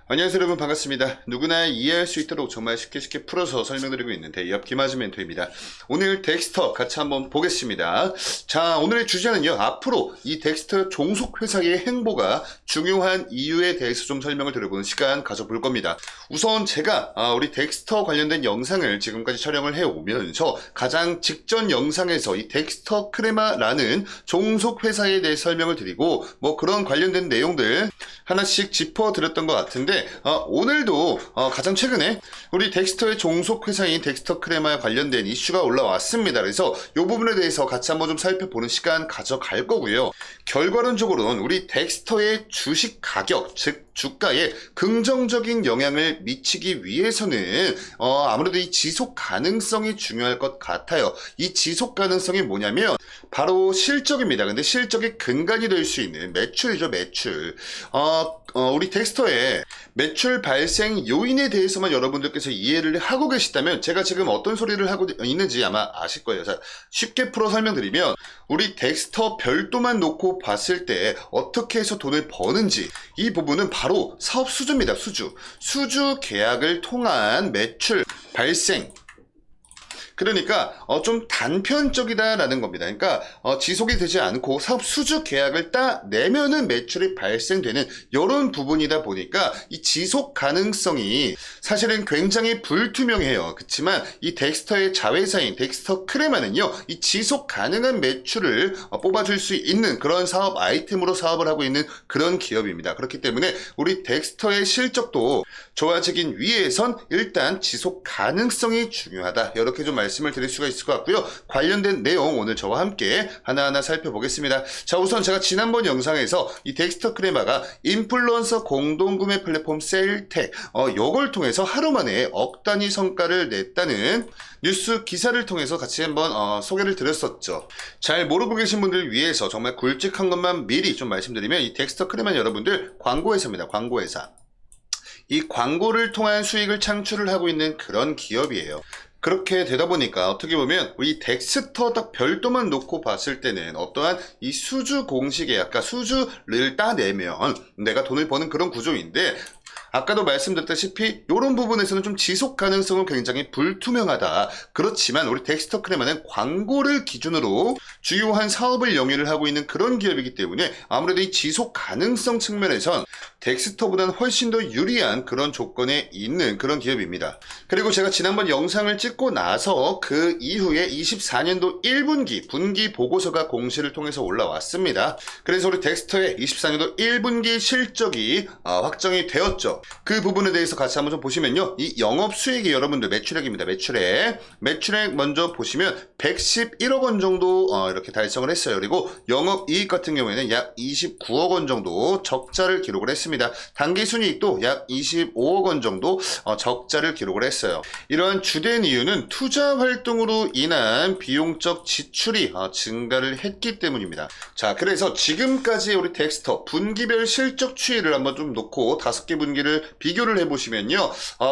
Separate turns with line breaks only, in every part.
안녕하세요 여러분, 반갑습니다. 누구나 이해할 수 있도록 정말 쉽게 풀어서 설명드리고 있는 대기업 김아지 멘토입니다. 오늘 덱스터 같이 한번 보겠습니다. 자, 오늘의 주제는요, 앞으로 이 덱스터 종속회사의 행보가 중요한 이유에 대해서 좀 설명을 드려보는 시간 가져볼 겁니다. 우선 제가 우리 덱스터 관련된 영상을 지금까지 촬영을 해오면서 가장 직전 영상에서 이 덱스터 크레마라는 종속회사에 대해 설명을 드리고 뭐 그런 관련된 내용들 하나씩 짚어드렸던 것 같은데, 오늘도 가장 최근에 우리 덱스터의 종속회사인 덱스터 크레마에 관련된 이슈가 올라왔습니다. 그래서 이 부분에 대해서 같이 한번 좀 살펴보는 시간 가져갈 거고요. 결과론적으로는 우리 덱스터의 주식 가격, 즉 주가에 긍정적인 영향을 미치기 위해서는 아무래도 이 지속 가능성이 중요할 것 같아요. 이 지속 가능성이 뭐냐면 바로 실적입니다. 근데 실적의 근간이 될 수 있는 매출이죠, 매출. 우리 덱스터의 매출 발생 요인에 대해서만 여러분들께서 이해를 하고 계시다면 제가 지금 어떤 소리를 하고 있는지 아마 아실 거예요. 자, 쉽게 풀어 설명드리면 우리 덱스터 별도만 놓고 봤을 때 어떻게 해서 돈을 버는지, 이 부분은 바로 사업 수주입니다. 수주 계약을 통한 매출 발생, 그러니까 좀 단편적이다라는 겁니다. 그러니까 지속이 되지 않고 사업 수주 계약을 딱 내면은 매출이 발생되는 이런 부분이다 보니까 이 지속 가능성이 사실은 굉장히 불투명해요. 그렇지만 이 덱스터의 자회사인 덱스터 크레마는요, 이 지속 가능한 매출을 뽑아줄 수 있는 그런 사업 아이템으로 사업을 하고 있는 그런 기업입니다. 그렇기 때문에 우리 덱스터의 실적도 좋아지기 위해선 일단 지속 가능성이 중요하다, 이렇게 좀 말씀을 드릴 수가 있을 것 같고요. 관련된 내용 오늘 저와 함께 하나하나 살펴보겠습니다. 자, 우선 제가 지난번 영상에서 이 덱스터 크레마가 인플루언서 공동구매 플랫폼 세일텍, 요걸 통해서 하루 만에 억 단위 성과를 냈다는 뉴스 기사를 통해서 같이 한번 소개를 드렸었죠. 잘 모르고 계신 분들을 위해서 정말 굵직한 것만 미리 좀 말씀드리면, 이 덱스터 크레마 여러분들 광고회사입니다. 광고회사. 이 광고를 통한 수익을 창출을 하고 있는 그런 기업이에요. 그렇게 되다 보니까 어떻게 보면 우리 덱스터 딱 별도만 놓고 봤을 때는 어떠한 이 수주 공식에 아까 수주를 따내면 내가 돈을 버는 그런 구조인데, 아까도 말씀드렸다시피 이런 부분에서는 좀 지속 가능성은 굉장히 불투명하다. 그렇지만 우리 덱스터 크레마는 광고를 기준으로 주요한 사업을 영위를 하고 있는 그런 기업이기 때문에 아무래도 이 지속 가능성 측면에선 덱스터보다는 훨씬 더 유리한 그런 조건에 있는 그런 기업입니다. 그리고 제가 지난번 영상을 찍고 나서 그 이후에 24년도 1분기 분기 보고서가 공시를 통해서 올라왔습니다. 그래서 우리 덱스터의 24년도 1분기 실적이 확정이 되었죠. 그 부분에 대해서 같이 한번 좀 보시면요, 이 영업수익이 여러분들 매출액입니다. 매출액 먼저 보시면 111억 원 정도 이렇게 달성을 했어요. 그리고 영업이익 같은 경우에는 약 29억 원 정도 적자를 기록을 했습니다. 당기순이익도 약 25억 원 정도 적자를 기록을 했어요. 이러한 주된 이유는 투자 활동으로 인한 비용적 지출이 증가를 했기 때문입니다. 자, 그래서 지금까지 우리 덱스터 분기별 실적 추이를 한번 좀 놓고 5개 분기를 비교를 해보시면요,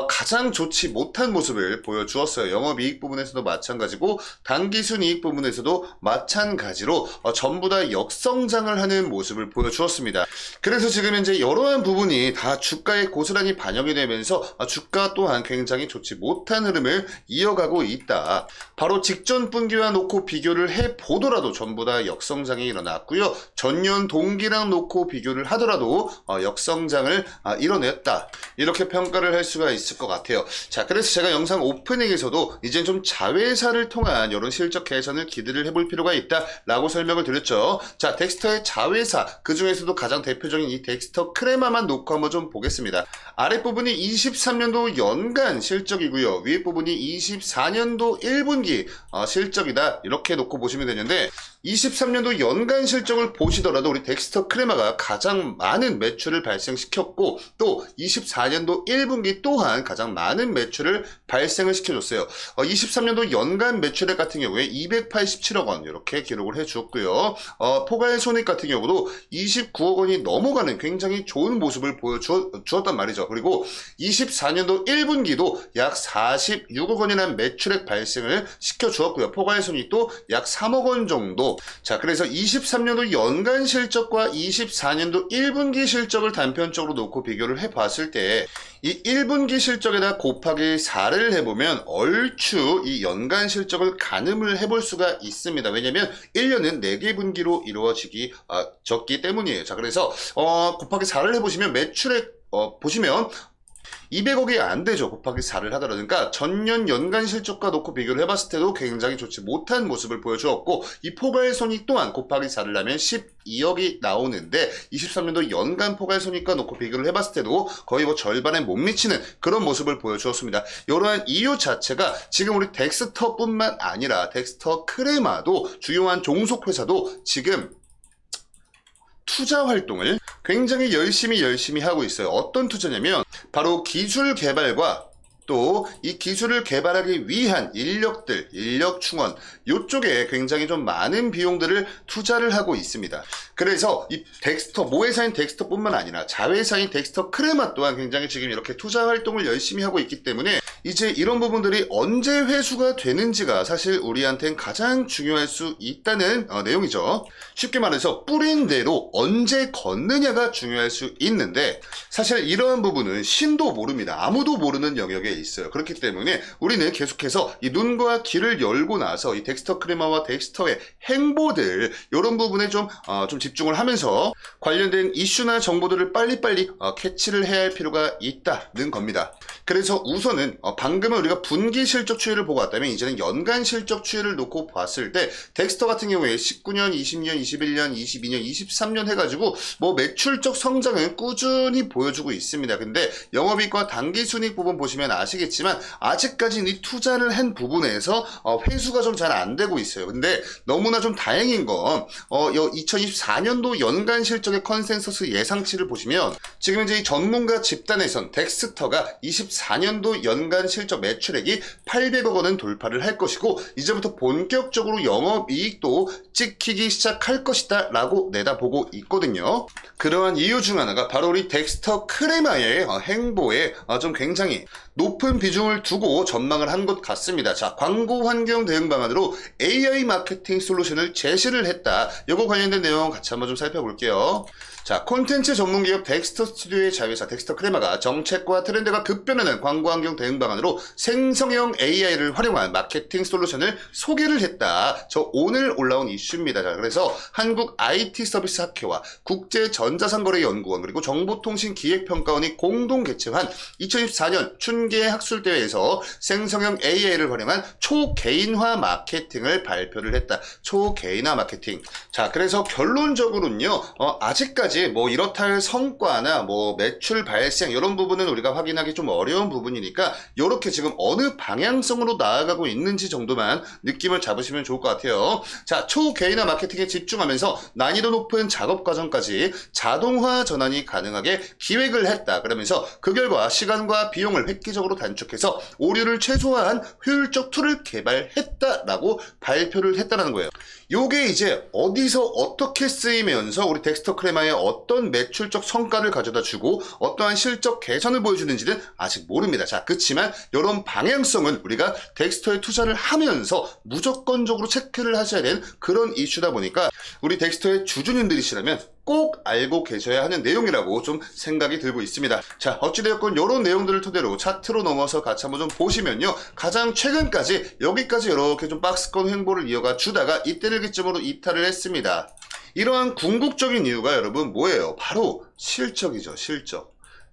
가장 좋지 못한 모습을 보여주었어요. 영업이익 부분에서도 마찬가지고 당기순이익 부분에서도 마찬가지로 전부 다 역성장을 하는 모습을 보여주었습니다. 그래서 지금 현재 여러한 부분이 다 주가에 고스란히 반영이 되면서 주가 또한 굉장히 좋지 못한 흐름을 이어가고 있다. 바로 직전 분기와 놓고 비교를 해보더라도 전부 다 역성장이 일어났고요. 전년 동기랑 놓고 비교를 하더라도 역성장을 이뤄냈다, 이렇게 평가를 할 수가 있을 것 같아요. 자, 그래서 제가 영상 오프닝에서도 이제 좀 자회사를 통한 이런 실적 개선을 기대를 해볼 필요가 있다 라고 설명을 드렸죠. 자, 덱스터의 자회사, 그 중에서도 가장 대표적인 이 덱스터 크레마만 놓고 한번 좀 보겠습니다. 아랫부분이 23년도 연간 실적이고요, 위에 부분이 24년도 1분기 실적이다, 이렇게 놓고 보시면 되는데, 23년도 연간 실적을 보시더라도 우리 덱스터 크레마가 가장 많은 매출을 발생시켰고, 또 24년도 1분기 또한 가장 많은 매출을 발생을 시켜줬어요. 23년도 연간 매출액 같은 경우에 287억 원 이렇게 기록을 해주었고요. 포괄손익 같은 경우도 29억 원이 넘어가는 굉장히 좋은 모습을 보여주었단 말이죠. 그리고 24년도 1분기도 약 46억 원이라는 매출액 발생을 시켜주었고요. 포괄손익도 약 3억 원 정도. 자, 그래서 23년도 연간 실적과 24년도 1분기 실적을 단편적으로 놓고 비교를 해봤 봤을 때 이 1분기 실적에다 곱하기 4를 해보면 얼추 이 연간 실적을 가늠을 해볼 수가 있습니다. 왜냐면 1년은 4개 분기로 이루어지기 적기 때문이에요. 자, 그래서 곱하기 4를 해보시면 매출액 보시면 200억이 안 되죠. 곱하기 4를 하더라도. 그러니까 전년 연간 실적과 놓고 비교를 해봤을 때도 굉장히 좋지 못한 모습을 보여주었고, 이 포괄손익 또한 곱하기 4를 하면 12억이 나오는데 23년도 연간 포괄손익과 놓고 비교를 해봤을 때도 거의 뭐 절반에 못 미치는 그런 모습을 보여주었습니다. 이러한 이유 자체가 지금 우리 덱스터뿐만 아니라 덱스터 크레마도 주요한 종속회사도 지금 투자 활동을 굉장히 열심히 하고 있어요. 어떤 투자냐면 바로 기술 개발과 또 이 기술을 개발하기 위한 인력들, 인력 충원 이쪽에 굉장히 좀 많은 비용들을 투자를 하고 있습니다. 그래서 이 덱스터, 모회사인 덱스터뿐만 아니라 자회사인 덱스터 크레마 또한 굉장히 지금 이렇게 투자 활동을 열심히 하고 있기 때문에 이제 이런 부분들이 언제 회수가 되는지가 사실 우리한테는 가장 중요할 수 있다는 내용이죠. 쉽게 말해서 뿌린 대로 언제 걷느냐가 중요할 수 있는데 사실 이러한 부분은 신도 모릅니다. 아무도 모르는 영역에 있어요. 그렇기 때문에 우리는 계속해서 이 눈과 귀를 열고 나서 이 덱스터 크레마와 덱스터의 행보들 이런 부분에 좀 집중을 하면서 관련된 이슈나 정보들을 빨리빨리 캐치를 해야 할 필요가 있다는 겁니다. 그래서 우선은 방금은 우리가 분기 실적 추이를 보고 왔다면 이제는 연간 실적 추이를 놓고 봤을 때 덱스터 같은 경우에 19년, 20년, 21년, 22년, 23년 해가지고 뭐 매출적 성장은 꾸준히 보여주고 있습니다. 근데 영업이익과 당기순이익 부분 보시면 아시겠지만 아직까지는 이 투자를 한 부분에서 회수가 좀 잘 안 되고 있어요. 근데 너무나 좀 다행인 건 2024년도 연간 실적의 컨센서스 예상치를 보시면 지금 이제 이 전문가 집단에선 덱스터가 24년도 연간 실적 매출액이 800억 원은 돌파를 할 것이고 이제부터 본격적으로 영업이익도 찍히기 시작할 것이다 라고 내다보고 있거든요. 그러한 이유 중 하나가 바로 우리 덱스터 크레마의 행보에 좀 굉장히 높은 비중을 두고 전망을 한 것 같습니다. 자, 광고 환경 대응 방안으로 AI 마케팅 솔루션을 제시를 했다. 이거 관련된 내용 같이 한번 좀 살펴볼게요. 자, 콘텐츠 전문기업 덱스터 스튜디오의 자회사 덱스터 크레마가 정책과 트렌드가 급변하는 광고 환경 대응 방안으로 생성형 AI를 활용한 마케팅 솔루션을 소개를 했다. 저 오늘 올라온 이슈입니다. 자, 그래서 한국 IT 서비스 학회와 국제전자상거래연구원 그리고 정보통신기획평가원이 공동 개최한 2024년 춘계 학술대회에서 생성형 AI를 활용한 초개인화 마케팅을 발표를 했다. 초개인화 마케팅. 자, 그래서 결론적으로는요, 아직까지 뭐 이렇다 할 성과나 뭐 매출 발생 이런 부분은 우리가 확인하기 좀 어려운 부분이니까 이렇게 지금 어느 방향성으로 나아가고 있는지 정도만 느낌을 잡으시면 좋을 것 같아요. 자, 초개인화 마케팅에 집중하면서 난이도 높은 작업 과정까지 자동화 전환이 가능하게 기획을 했다. 그러면서 그 결과 시간과 비용을 획기적으로 단축해서 오류를 최소화한 효율적 툴을 개발했다라고 발표를 했다는 거예요. 요게 이제 어디서 어떻게 쓰이면서 우리 덱스터 크레마의 어떤 매출적 성과를 가져다 주고 어떠한 실적 개선을 보여주는지는 아직 모릅니다. 자, 그렇지만 이런 방향성은 우리가 덱스터에 투자를 하면서 무조건적으로 체크를 하셔야 되는 그런 이슈다 보니까 우리 덱스터의 주주님들이시라면 꼭 알고 계셔야 하는 내용이라고 좀 생각이 들고 있습니다. 자, 어찌되었건 이런 내용들을 토대로 차트로 넘어서 같이 한번 좀 보시면요, 가장 최근까지 여기까지 이렇게 좀 박스권 횡보를 이어가 주다가 이때를 기점으로 이탈을 했습니다. 이러한 궁극적인 이유가 여러분 뭐예요? 바로 실적이죠.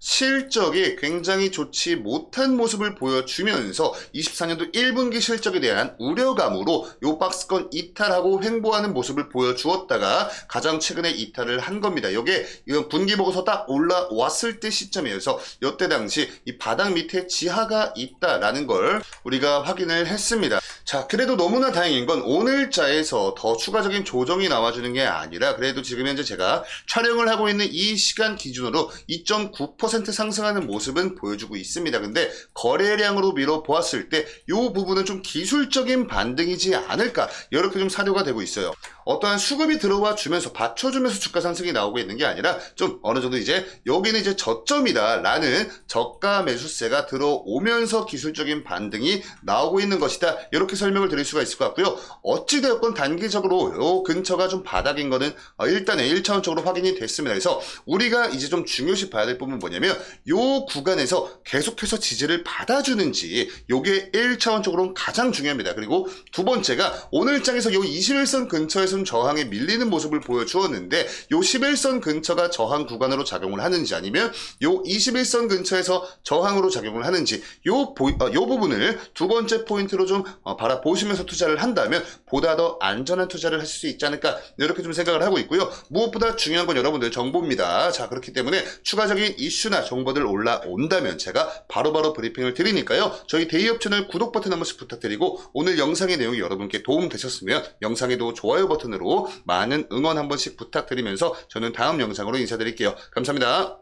실적이 굉장히 좋지 못한 모습을 보여주면서 24년도 1분기 실적에 대한 우려감으로 요 박스권 이탈하고 횡보하는 모습을 보여주었다가 가장 최근에 이탈을 한 겁니다. 이게 분기 보고서 딱 올라왔을 때 시점이어서 이때 당시 이 바닥 밑에 지하가 있다라는 걸 우리가 확인을 했습니다. 자, 그래도 너무나 다행인 건 오늘자에서 더 추가적인 조정이 나와주는 게 아니라 그래도 지금 현재 제가 촬영을 하고 있는 이 시간 기준으로 2.9% 상승하는 모습은 보여주고 있습니다. 근데 거래량으로 밀어 보았을 때 이 부분은 좀 기술적인 반등이지 않을까 이렇게 좀 사료가 되고 있어요. 어떠한 수급이 들어와 주면서 받쳐주면서 주가 상승이 나오고 있는 게 아니라 좀 어느 정도 이제 여기는 이제 저점이다라는 저가 매수세가 들어오면서 기술적인 반등이 나오고 있는 것이다. 이렇게 설명을 드릴 수가 있을 것 같고요. 어찌되었건 단기적으로 요 근처가 좀 바닥인 거는 일단은 1차원적으로 확인이 됐습니다. 그래서 우리가 이제 좀 중요시 봐야 될 부분은 뭐냐면 요 구간에서 계속해서 지지를 받아주는지 요게 1차원적으로는 가장 중요합니다. 그리고 두 번째가 오늘 장에서 요 21선 근처에서는 저항에 밀리는 모습을 보여주었는데 요 11선 근처가 저항 구간으로 작용을 하는지 아니면 요 21선 근처에서 저항으로 작용을 하는지 요 부분을 두 번째 포인트로 좀 바라보시면서 투자를 한다면 보다 더 안전한 투자를 하실 수 있지 않을까 이렇게 좀 생각을 하고 있고요. 무엇보다 중요한 건 여러분들 정보입니다. 자, 그렇기 때문에 추가적인 이슈나 정보들 올라온다면 제가 바로바로 브리핑을 드리니까요. 저희 데이업 채널 구독 버튼 한 번씩 부탁드리고 오늘 영상의 내용이 여러분께 도움 되셨으면 영상에도 좋아요 버튼으로 많은 응원 한 번씩 부탁드리면서 저는 다음 영상으로 인사드릴게요. 감사합니다.